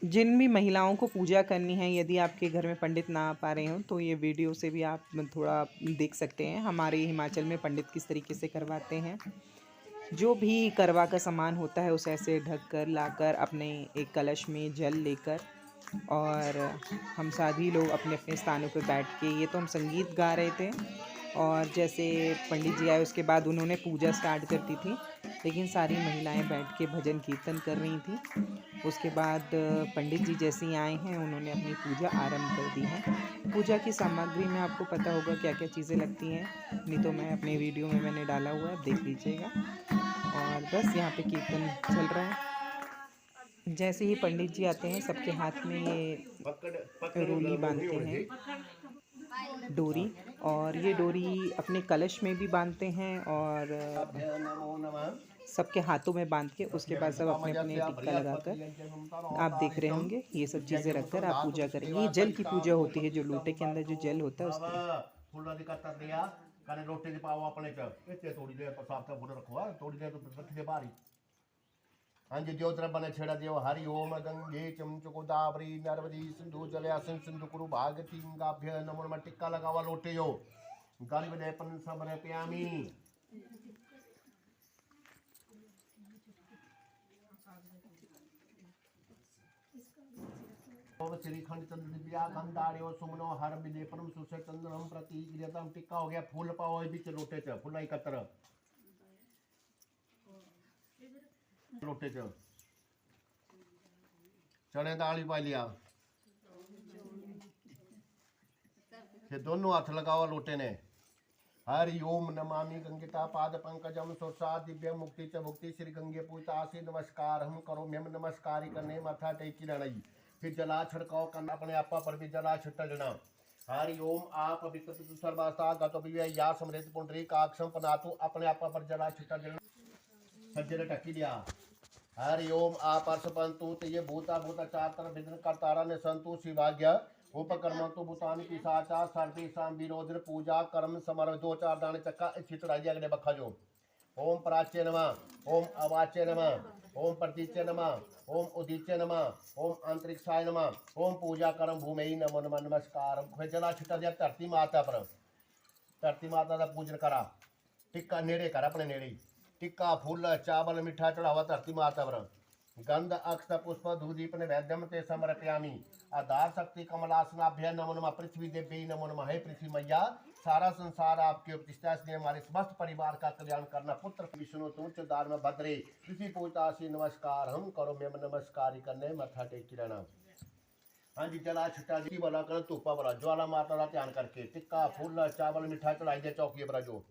जिन भी महिलाओं को पूजा करनी है, यदि आपके घर में पंडित ना आ पा रहे हों तो ये वीडियो से भी आप थोड़ा देख सकते हैं हमारे हिमाचल में पंडित किस तरीके से करवाते हैं। जो भी करवा का सामान होता है उसे ऐसे ढक कर लाकर अपने एक कलश में जल लेकर और हम सभी लोग अपने अपने स्थानों पर बैठ के, ये तो हम संगीत गा रहे थे और जैसे पंडित जी आए उसके बाद उन्होंने पूजा स्टार्ट कर दी थी, लेकिन सारी महिलाएं बैठ के भजन कीर्तन कर रही थी। उसके बाद पंडित जी जैसे ही आए हैं उन्होंने अपनी पूजा आरंभ कर दी है। पूजा की सामग्री में आपको पता होगा क्या क्या चीज़ें लगती हैं, नहीं तो मैं अपने वीडियो में मैंने डाला हुआ है, देख लीजिएगा। और बस यहाँ पे कीर्तन चल रहा है। जैसे ही पंडित जी आते हैं सबके हाथ में ये रोली बांधते हैं, डोरी, और ये डोरी अपने कलश में भी बांधते हैं और सबके हाथों में बांध के उसके बाद सब अपने अपने टिक्का लगाकर, आप देख रहे होंगे ये सब चीज़ें रखकर आप पूजा करेंगे। ये जल की पूजा होती है, जो लोटे के अंदर जो जल होता है उसकी। कने रोटी दी पाओ अपने च इत्ते थोड़ी देर पर साफ फुट रखो थोड़ी देर तो रख दे बारी। हाँ जी ज्योत्र बने छेड़ा देव हरि ओम गंगे चमचको दावरी नर्मदी सिंधु जलयासन सिंधु कुरु भागती गाभ्य नमो नमः टिक्का लगावा लोटे यो गाली बने पन सब रे प्यामी। ओम श्रीखंड चंद्र दिव्या गंधार्यो सुमनो हर बिले परम सुसे चंद्रम प्रति गिरतम टिक्का हो गया फूल पाओ बीच लोटे च फूल एकत्र लोटे च चने दाल भी पा लिया। ये दोनों हाथ लगाओ लोटे ने। हरि ओम नमामि गंगिता पाद पंकजम सुरसा दिव्य मुक्ति च मुक्ति श्री गंगे पूजा आसी नमस्कार हम करो मेम नमस्कारी करने माथा टेकी लड़ाई फिर जला छिड़काओ करना अपने आपा पर भी जला छिट्टा लेना। हरि ओम आप पवित्र सर्वास्ता गत या समृद्ध पुंडरी काक्षम पनातु अपने आपा पर जला छिट्टा लेना सज्जन टकी लिया। हरि ओम आप पंतु ते भूता भूत चार तरफ विघ्न करतारा ने संतु शिवाज्ञ उपकर्म तो भूतान की साचा सर्दी शाम विरोधन पूजा कर्म समर दो चार दाने चक्का अच्छी चढ़ाई अगले बखा जो। ओम प्राच्य नमः ओम अवाच्य नमः ओम प्रतीच्य नमः ओम उदीच्य नमः ओम अंतरिक्षाय नमः ओम पूजा कर्म भूमि नमो नमः नमस्कार। जला छिटा दिया धरती माता पर, धरती माता का पूजन करा टिक्का नेड़े कर अपने नेड़े टिक्का फूल चावल मिठा चढ़ावा धरती माता पर गंध अक्ष पुष्प धूदीप वैद्यम ते समर्पयामी। आधार शक्ति कमलासनाभ्य नमो नमः पृथ्वी देवी नमो नमः। हे पृथ्वी मैया सारा संसार आपके प्रतिष्ठा से हमारे समस्त परिवार का कल्याण करना पुत्र विष्णु तुच दार में भद्रे पृथ्वी पूजा से नमस्कार हम करो मेम नमस्कार करने मथा टेकी रहना। हाँ जी जला छिटा जी वाला कर धूपा वाला ज्वाला माता का ध्यान करके टिक्का फूल चावल मिठा चढ़ाई दे चौकी पर जो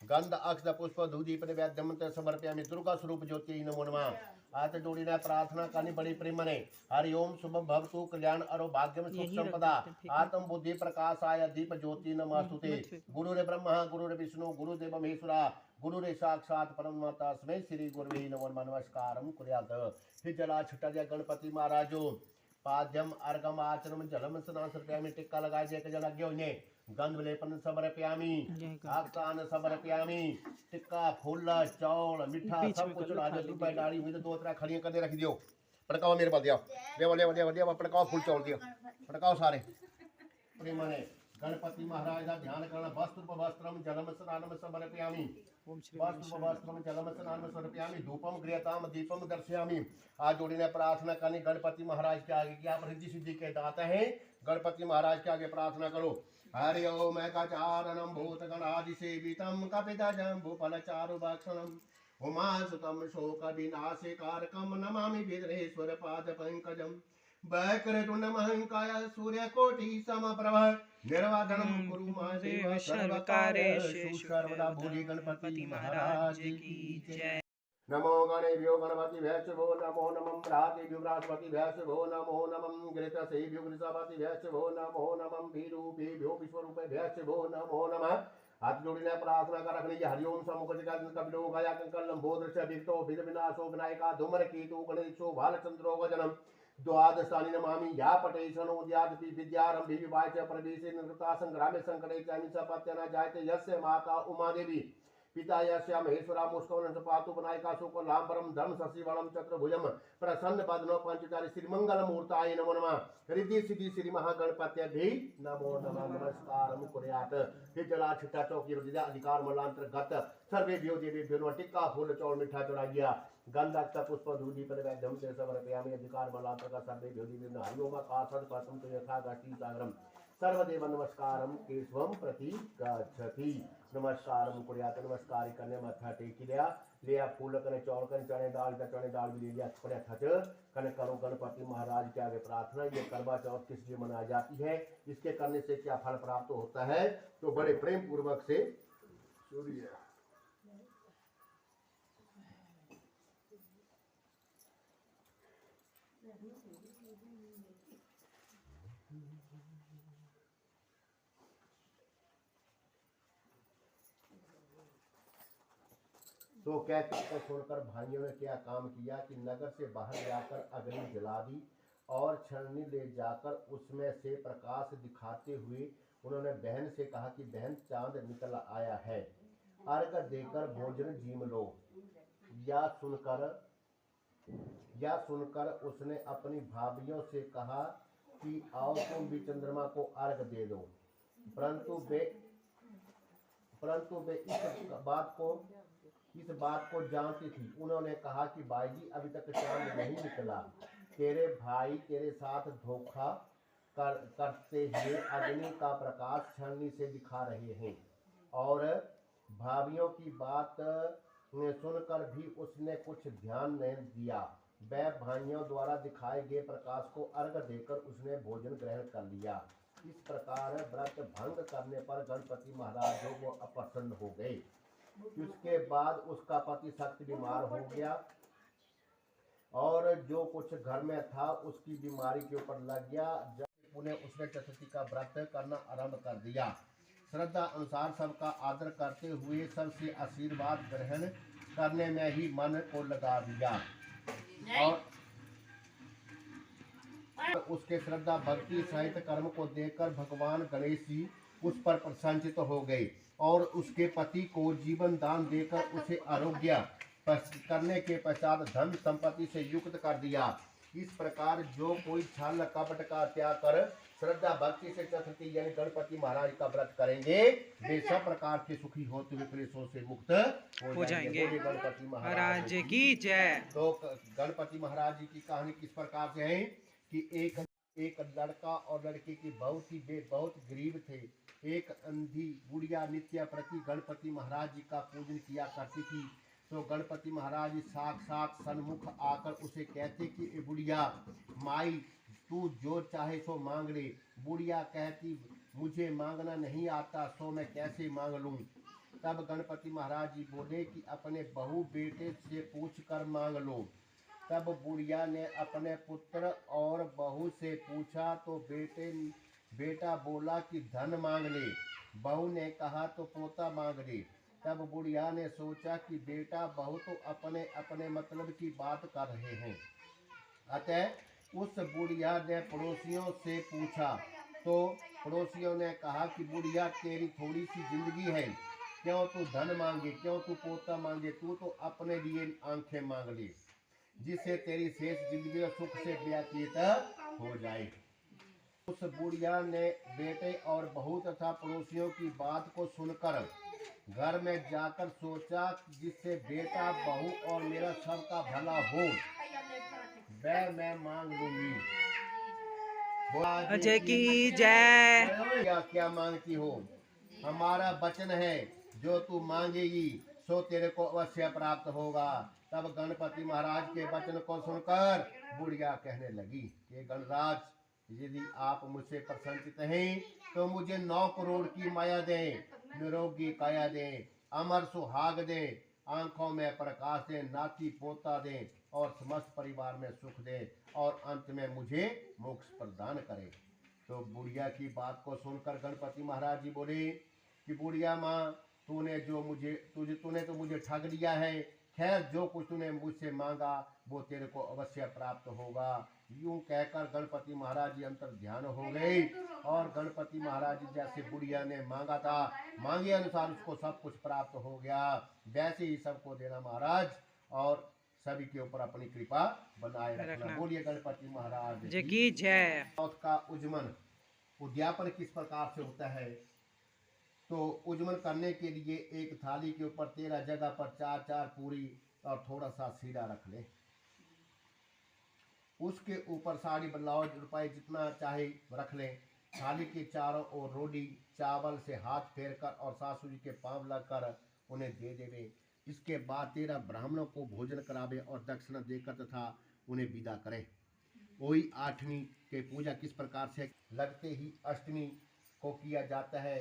गंध अक्ष पुष्प धूदीप वैद्यम ते समर्पयामी। दुर्गा स्वरूप ज्योति नमो नमः। हाथ जोड़ी ने प्रार्थना करनी बड़ी प्रेम ने। हरि ओम शुभ भवतु कल्याण अरो भाग्यम सुख संपदा आत्म बुद्धि प्रकाश आय दीप ज्योति नमस्तुते। गुरु रे ब्रह्मा गुरु रे विष्णु गुरु देव महेश्वरा गुरु रे साक्षात परमात्मा तस्मै श्री गुरुवे नमो नमः नमस्कारम कुर्यात्। फिर जला छुटा दिया गणपति महाराजो पाद्यम अर्घम आचरम जलम स्नान सर्पयामी टिक्का लगाए जय जल अज्ञ होने गंध लेपन समर्पयामी आख्तान समर्पयामी। टिक्का फूल चौल मिठा सब कुछ चढ़ा दो। रुपए डाली हुई तो दो तरह खड़ियां करके रख दियो। पड़काओ मेरे पास दिया देवा देवा देवा देवा पड़काओ फूल चौल दिया पड़काओ सारे प्रेम ने। गणपति महाराज का ध्यान करना वस्त्र वस्त्रम जलम स्नानम समर्पयामी वस्त्र वस्त्रम जलम स्नानम समर्पयामी धूपम गृहताम दीपम दर्शयामी। आज जोड़ी ने प्रार्थना करनी गणपति महाराज के आगे कि आप रिद्धि सिद्धि के दाता हैं। गणपति महाराज के आगे प्रार्थना करो। हरि ओम एकाचारणं भूतगणादिसेवितं कपितजम्बुफलचारुभक्षणम् उमासुतं शोकविनाशकारकं नमामि विघ्नेश्वर पादपङ्कजम्। वक्रतुण्डमहाकाय सूर्यकोटिसमप्रभ निर्वाधनं कुरु मा देव सर्वकार्येषु सर्वदा। भोले गणपति महाराज की जय। नमो गणेभ्यो गणपतिभ्यो नमो नमः भ्रातृभ्यो बृहस्पतिभ्यो नमो नमः घृतसेभ्यो वृषभतिभ्यो नमो नमः विरूपेभ्यो विश्वरूपेभ्यो नमो नमः। हाथ जोड़ने प्रार्थना कर रखनी है। हरिओम समुखजिलो गया कंकल लंबोदृश विक्तो विनाशो विनायका धूमर कीतु गणेशो भालचंद्रो वजनम द्वादशानि नमामि या पटेशनो उद्यादपि विद्यारंभि विवाह च प्रवेशे निर्गता संग्रामे संकटे च सपत्यना जायते यस्य माता उमा देवी पिता यस्या महेश्वरा मुस्कवन पातु बनायिका शुक्ल लाभरम धर्म शशिवणम चतुर्भुजम प्रसन्न बदनो पंचचारी श्री मंगल मूर्ताय नमो नमः रिद्धि सिद्धि श्री महागणपत्य भी नमो नमः नमस्कार कुर्यात फिर जला छिट्टा चौकी रुदिया अधिकार मलांतर्गत सर्वे भ्यो देवी टिक्का फूल चौड़ मिठा चढ़ा गया गंधक पुष्प धूली पर वैद्यम से समर्पयामि अधिकार मलांतर्गत सर्वे भ्यो देवी हरिओम आकाशद पतम तो यथा गति सागरम सर्वदेव नमस्कारम केशवम प्रति गच्छति नमस्कारम कुर्यात नमस्कार करने माथा टेकी लिया फूल कने चौड़ कने चने दाल भी ले लिया थोड़े थच कने करो गणपति महाराज के आगे प्रार्थना। ये करवा चौथ किस लिए मनाई जाती है, इसके करने से क्या फल प्राप्त होता है, तो बड़े प्रेम पूर्वक से सुनिए। तो कहते छोड़कर भाइयों ने क्या काम किया कि नगर से बाहर जाकर अग्नि जला दी और छलनी ले जाकर उसमें से प्रकाश दिखाते हुए उन्होंने बहन से कहा कि बहन चांद निकल आया है, अर्घ देकर भोजन जीम लो। या सुनकर उसने अपनी भाभियों से कहा कि आओ तुम भी चंद्रमा को अर्घ दे दो, परंतु वे इस बात को जानती थी। उन्होंने कहा कि भाई जी अभी तक चांद नहीं निकला, तेरे भाई तेरे साथ धोखा करते हुए अग्नि का प्रकाश छलनी से दिखा रहे हैं। और भाभियों की बात सुनकर भी उसने कुछ ध्यान नहीं दिया। वह भाइयों द्वारा दिखाए गए प्रकाश को अर्घ देकर उसने भोजन ग्रहण कर लिया। इस प्रकार व्रत भंग करने पर गणपति महाराज जो वो अप्रसन्न हो गए। उसके बाद उसका पति सख्त बीमार हो गया और जो कुछ घर में था उसकी बीमारी के ऊपर लग गया। जब उन्हें उसने चतुर्थी का व्रत करना आरंभ कर दिया। श्रद्धा अनुसार सबका आदर करते हुए सबसे आशीर्वाद ग्रहण करने में ही मन को लगा दिया और उसके श्रद्धा भक्ति सहित कर्म को देखकर भगवान गणेश जी उस पर प्रसन्नचित हो गए और उसके पति को जीवन दान देकर उसे आरोग्य करने के पश्चात धन संपत्ति से युक्त कर दिया। इस प्रकार जो कोई छल कपट का त्याग कर श्रद्धा भक्ति से चतुर्थी यानी गणपति महाराज का व्रत करेंगे, वे सब प्रकार के सुखी होते हुए क्लेशों से मुक्त हो जाएंगे। गणपति महाराज की जय। तो गणपति महाराज जी की कहानी किस प्रकार से है कि एक लड़का और लड़की की बहुत गरीब थे। एक अंधी बुढ़िया नित्य प्रति गणपति महाराज जी का पूजन किया करती थी। तो गणपति महाराज साक्षात सन्मुख आकर उसे कहते कि ए बुढ़िया माई तू जो चाहे सो मांग ले। बुढ़िया कहती मुझे मांगना नहीं आता, सो मैं कैसे मांग लूं। तब गणपति महाराज जी बोले कि अपने बहू बेटे से पूछ कर मांग लो। तब बुढ़िया ने अपने पुत्र और बहू से पूछा तो बेटा बोला कि धन मांग ले। बहू ने कहा तो पोता मांग ले। तब बुढ़िया ने सोचा कि बेटा बहू तो अपने अपने मतलब की बात कर रहे हैं। अतः उस बुढ़िया ने पड़ोसियों से पूछा तो पड़ोसियों ने कहा कि बुढ़िया तेरी थोड़ी सी जिंदगी है, क्यों तू धन मांगे, क्यों तू पोता मांगे, तू तो अपने लिए आंखें मांग ले जिससे तेरी शेष जिंदगी सुख से व्यतीत हो जाए। उस बुढ़िया ने बेटे और बहू तथा पड़ोसियों की बात को सुनकर घर में जाकर सोचा जिससे बेटा बहू और मेरा सबका भला हो वह मैं मांग लूंगी। अजय की जय। क्या मांगती हो? हमारा वचन है जो तू मांगेगी सो तेरे को अवश्य प्राप्त होगा। तब गणपति महाराज के वचन को सुनकर बुढ़िया कहने लगी कि गणराज यदि आप मुझसे प्रसन्नचित हैं तो मुझे 9 करोड़ की माया दें, निरोगी काया दें, अमर सुहाग दें, आंखों में प्रकाश दें, नाती पोता दें और समस्त परिवार में सुख दें और अंत में मुझे मोक्ष प्रदान करें। तो बुढ़िया की बात को सुनकर गणपति महाराज जी बोले कि बुढ़िया माँ तूने तो मुझे ठग लिया है। खैर जो कुछ तूने मुझसे मांगा वो तेरे को अवश्य प्राप्त होगा। यूं कहकर गणपति महाराज जी अंतर ध्यान हो गए और गणपति महाराज जी जैसे बुढ़िया ने मांगा था, मांगे अनुसार उसको सब कुछ प्राप्त हो गया। वैसे ही सबको देना महाराज और सभी के ऊपर अपनी कृपा बनाए रखना। बोलिए गणपति महाराज की जय। चौथ का उज्जमन उद्यापन किस प्रकार से होता है? तो उज्जमन करने के लिए एक थाली के ऊपर 13 जगह पर 4-4 पूरी और थोड़ा सा सीरा रख ले। उसके ऊपर साड़ी ब्लाउज रुपए जितना चाहे रख लें। थाली के चारों ओर रोटी चावल से हाथ फेर कर और सासू जी के पांव लगकर उन्हें दे देवे। इसके बाद 13 ब्राह्मणों को भोजन करावे और दक्षिणा देकर तथा उन्हें विदा करें। वही 8वीं के पूजा किस प्रकार से लगते ही अष्टमी को किया जाता है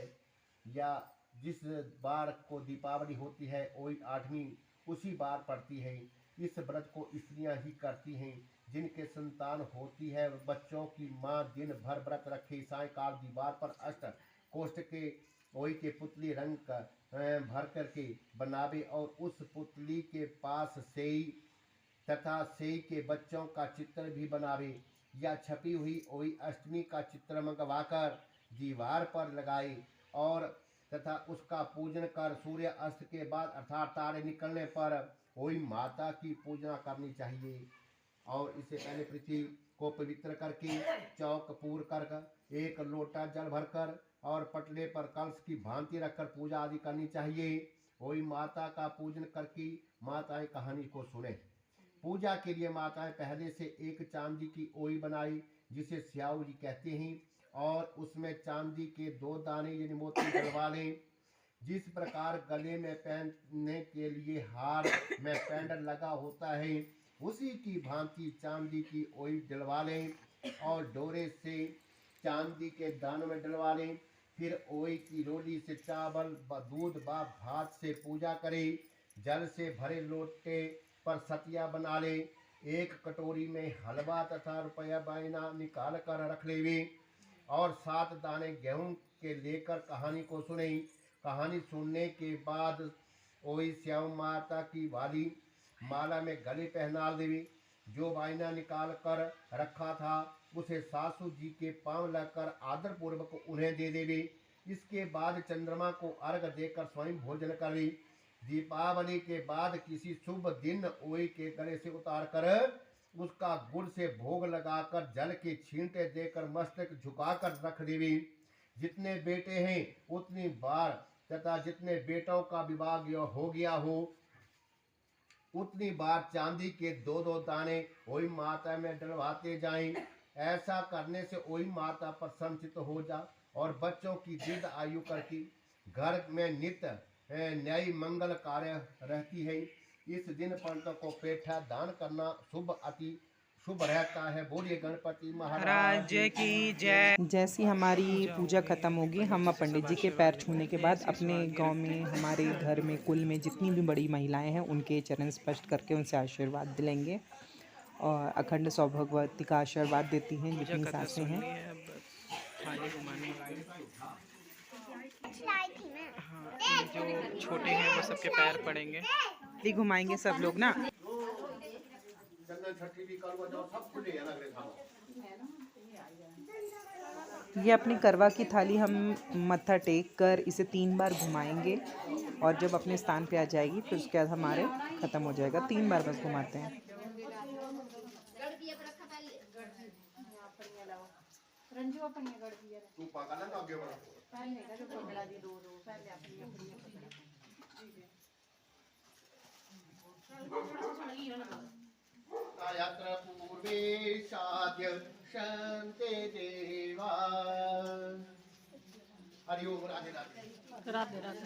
या जिस बार को दीपावली होती है वही 8वीं उसी बार पड़ती है। इस व्रत को स्त्रियां ही करती हैं जिनके संतान होती है। बच्चों की मां दिन भर व्रत रखे सायंकाल दीवार पर अष्ट कोष्ठ के वही के पुतली रंग भर करके बनावे और उस पुतली के पास सेई तथा सेई के बच्चों का चित्र भी बनावे या छपी हुई वही अष्टमी का चित्र मंगवाकर दीवार पर लगाए और तथा उसका पूजन कर सूर्य अस्त के बाद अर्थात तारे निकलने पर वही माता की पूजा करनी चाहिए। और इससे पहले पृथ्वी को पवित्र करके चौक पूर कर एक लोटा जल भरकर और पटले पर कलश की भांति रखकर पूजा आदि करनी चाहिए। वही माता का पूजन करके माताएं कहानी को सुने। पूजा के लिए माताएं पहले से एक चांदी की ओई बनाई जिसे स्याऊ जी कहते हैं और उसमें चांदी के 2 दाने यानी मोती डलवा लें। जिस प्रकार गले में पहनने के लिए हार में पेंडल लगा होता है उसी की भांति चांदी की ओई डलवा लें और डोरे से चांदी के दानों में डलवा लें। फिर ओई की रोटी से चावल दूध व भात से पूजा करें। जल से भरे लोटे पर सतिया बना ले। एक कटोरी में हलवा तथा रुपया बायना निकाल कर रख लेवे और 7 दाने गेहूं के लेकर कहानी को सुने। कहानी सुनने के बाद ओई श्याम माता की वाली माला में गले पहना देवी। जो वायना निकाल कर रखा था उसे सासू जी के पांव लगकर आदर पूर्वक उन्हें दे देवे। इसके बाद चंद्रमा को अर्घ देकर स्वयं भोजन करे। दीपावली के बाद किसी शुभ दिन ओई के गले से उतार कर उसका गुड़ से भोग लगाकर जल के छींटे देकर मस्तक झुकाकर रख देवी। जितने बेटे हैं उतनी बार तथा जितने बेटों का विवाह हो गया हो उतनी बार चांदी के 2-2 दाने वही माता में डलवाते जाएं। ऐसा करने से वही माता प्रसन्नचित हो जा और बच्चों की दीर्घ आयु करके घर में नित्य न्याय मंगल कार्य रहती है। इस दिन पंडितों को पेठा दान करना अति शुभ रहता है। बोलिए गणपति महाराज की जय। जैसी हमारी पूजा खत्म होगी हम पंडित जी के पैर छूने के बाद अपने गांव में हमारे घर में कुल में जितनी भी बड़ी महिलाएं हैं उनके चरण स्पर्श करके उनसे आशीर्वाद लेंगे और अखंड सौभाग्यवती का आशीर्वाद देती हैं जितनी सासें हैं। हाँ, जो छोटे हैं वो सबके पैर पड़ेंगे। घुमाएंगे सब लोग ना। ये अपनी करवा की थाली हम मत्था टेक कर इसे 3 बार घुमाएंगे और जब अपने स्थान पे आ जाएगी फिर उसके बाद हमारे ख़त्म हो जाएगा। 3 बार बस घुमाते हैं। यत्र पूर्वे साध्य शांते देवा। हरि ओम। राधे राधे।